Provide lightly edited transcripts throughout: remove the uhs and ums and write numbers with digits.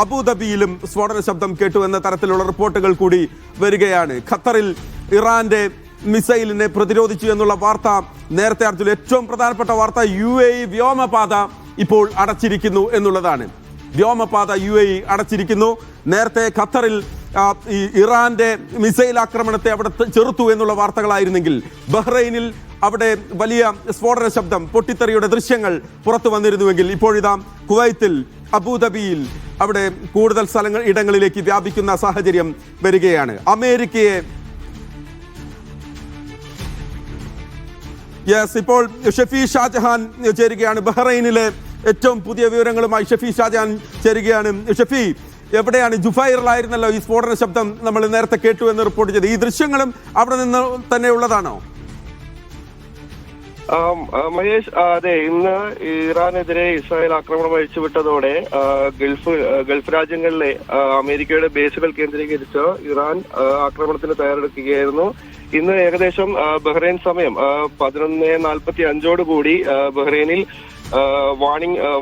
അബുദാബിയിലും സ്ഫോടന ശബ്ദം കേട്ടു എന്ന തരത്തിലുള്ള റിപ്പോർട്ടുകൾ കൂടി വരികയാണ്. ഖത്തറിൽ ഇറാന്റെ മിസൈലിനെ പ്രതിരോധിച്ചു എന്നുള്ള വാർത്ത നേരത്തെ അർജുൻ ഏറ്റവും പ്രധാനപ്പെട്ട വാർത്ത UAE വ്യോമപാത ഇപ്പോൾ അടച്ചിരിക്കുന്നു എന്നുള്ളതാണ്. വ്യോമപാത UAE അടച്ചിരിക്കുന്നു. നേരത്തെ ഖത്തറിൽ ഇറാന്റെ മിസൈൽ ആക്രമണത്തെ അവിടെ ചെറുത്തു എന്നുള്ള വാർത്തകളായിരുന്നെങ്കിൽ ബഹ്റൈനിൽ അവിടെ വലിയ സ്ഫോടന ശബ്ദം പൊട്ടിത്തെറിയുടെ ദൃശ്യങ്ങൾ പുറത്തു വന്നിരുന്നുവെങ്കിൽ ഇപ്പോഴിതാ കുവൈത്തിൽ അബുദാബിയിൽ അവിടെ കൂടുതൽ ഇടങ്ങളിലേക്ക് വ്യാപിക്കുന്ന സാഹചര്യം വരികയാണ്. അമേരിക്കയെ ഇപ്പോൾ ഷഫി ഷാജഹാൻ ചേരുകയാണ്. ബഹ്റൈനിലെ ഏറ്റവും പുതിയ വിവരങ്ങളുമായി ഷഫി ഷാജഹാൻ ചേരുകയാണ്. ഷഫി, എവിടെയാണ്? ജുഫൈറിലായിരുന്നല്ലോ ഈ സ്ഫോടന ശബ്ദം നമ്മൾ നേരത്തെ കേട്ടു എന്ന് റിപ്പോർട്ട് ചെയ്ത്. ഈ ദൃശ്യങ്ങളും അവിടെ നിന്ന് തന്നെ ഉള്ളതാണോ? മഹേഷ്, അതെ, ഇന്ന് ഇറാനെതിരെ ഇസ്രായേൽ ആക്രമണം അഴിച്ചുവിട്ടതോടെ ഗൾഫ് രാജ്യങ്ങളിലെ അമേരിക്കയുടെ ബേസുകൾ കേന്ദ്രീകരിച്ച് ഇറാൻ ആക്രമണത്തിന് തയ്യാറെടുക്കുകയായിരുന്നു. ഇന്ന് ഏകദേശം ബഹ്റൈൻ സമയം 11:45 ബഹ്റൈനിൽ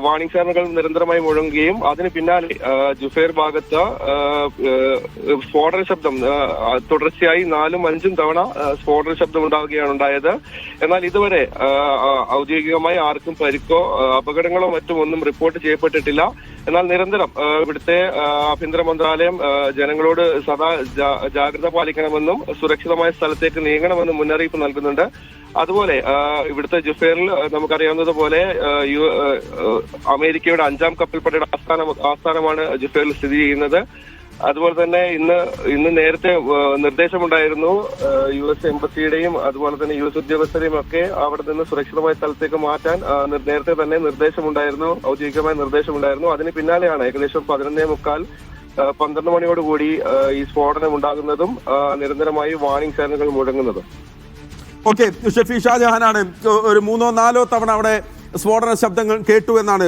വാണിംഗ് സൈറനുകൾ നിരന്തരമായി മുഴങ്ങുകയും അതിന് പിന്നാലെ ജുഫൈർ ഭാഗത്ത് സ്ഫോടന ശബ്ദം തുടർച്ചയായി 4-5 തവണ സ്ഫോടന ശബ്ദം ഉണ്ടാവുകയാണ് ഉണ്ടായത്. എന്നാൽ ഇതുവരെ ഔദ്യോഗികമായി ആർക്കും പരിക്കോ അപകടങ്ങളോ മറ്റും ഒന്നും റിപ്പോർട്ട് ചെയ്യപ്പെട്ടിട്ടില്ല. എന്നാൽ നിരന്തരം ഇവിടുത്തെ ആഭ്യന്തര മന്ത്രാലയം ജനങ്ങളോട് സദാ ജാഗ്രത പാലിക്കണമെന്നും സുരക്ഷിതമായ സ്ഥലത്തേക്ക് നീങ്ങണമെന്നും മുന്നറിയിപ്പ് നൽകുന്നുണ്ട്. അതുപോലെ ഇവിടുത്തെ ജുഫൈറിൽ നമുക്കറിയാവുന്നതുപോലെ അമേരിക്കയുടെ 5ാം കപ്പൽപ്പടയുടെ ആസ്ഥാനമാണ് ജുഫൈറിൽ സ്ഥിതി ചെയ്യുന്നത്. അതുപോലെ തന്നെ ഇന്ന് നേരത്തെ നിർദ്ദേശമുണ്ടായിരുന്നു US എംബസിയുടെയും അതുപോലെ തന്നെ US ഉദ്യോഗസ്ഥരെയും ഒക്കെ അവിടെ നിന്ന് സുരക്ഷിതമായ സ്ഥലത്തേക്ക് മാറ്റാൻ നേരത്തെ തന്നെ നിർദ്ദേശമുണ്ടായിരുന്നു, ഔദ്യോഗികമായ നിർദ്ദേശമുണ്ടായിരുന്നു. അതിന് പിന്നാലെയാണ് ഏകദേശം 11:45-12 മണിയോടുകൂടി ഈ സ്ഫോടനം ഉണ്ടാകുന്നതും നിരന്തരമായി വാണിംഗ് സൈറനുകൾ മുഴങ്ങുന്നതും. ഓക്കെ, ഷഫി ഷാജഹാനാണ്. ഒരു 3-4 തവണ അവിടെ സ്ഫോടന ശബ്ദങ്ങൾ കേട്ടു എന്നാണ്.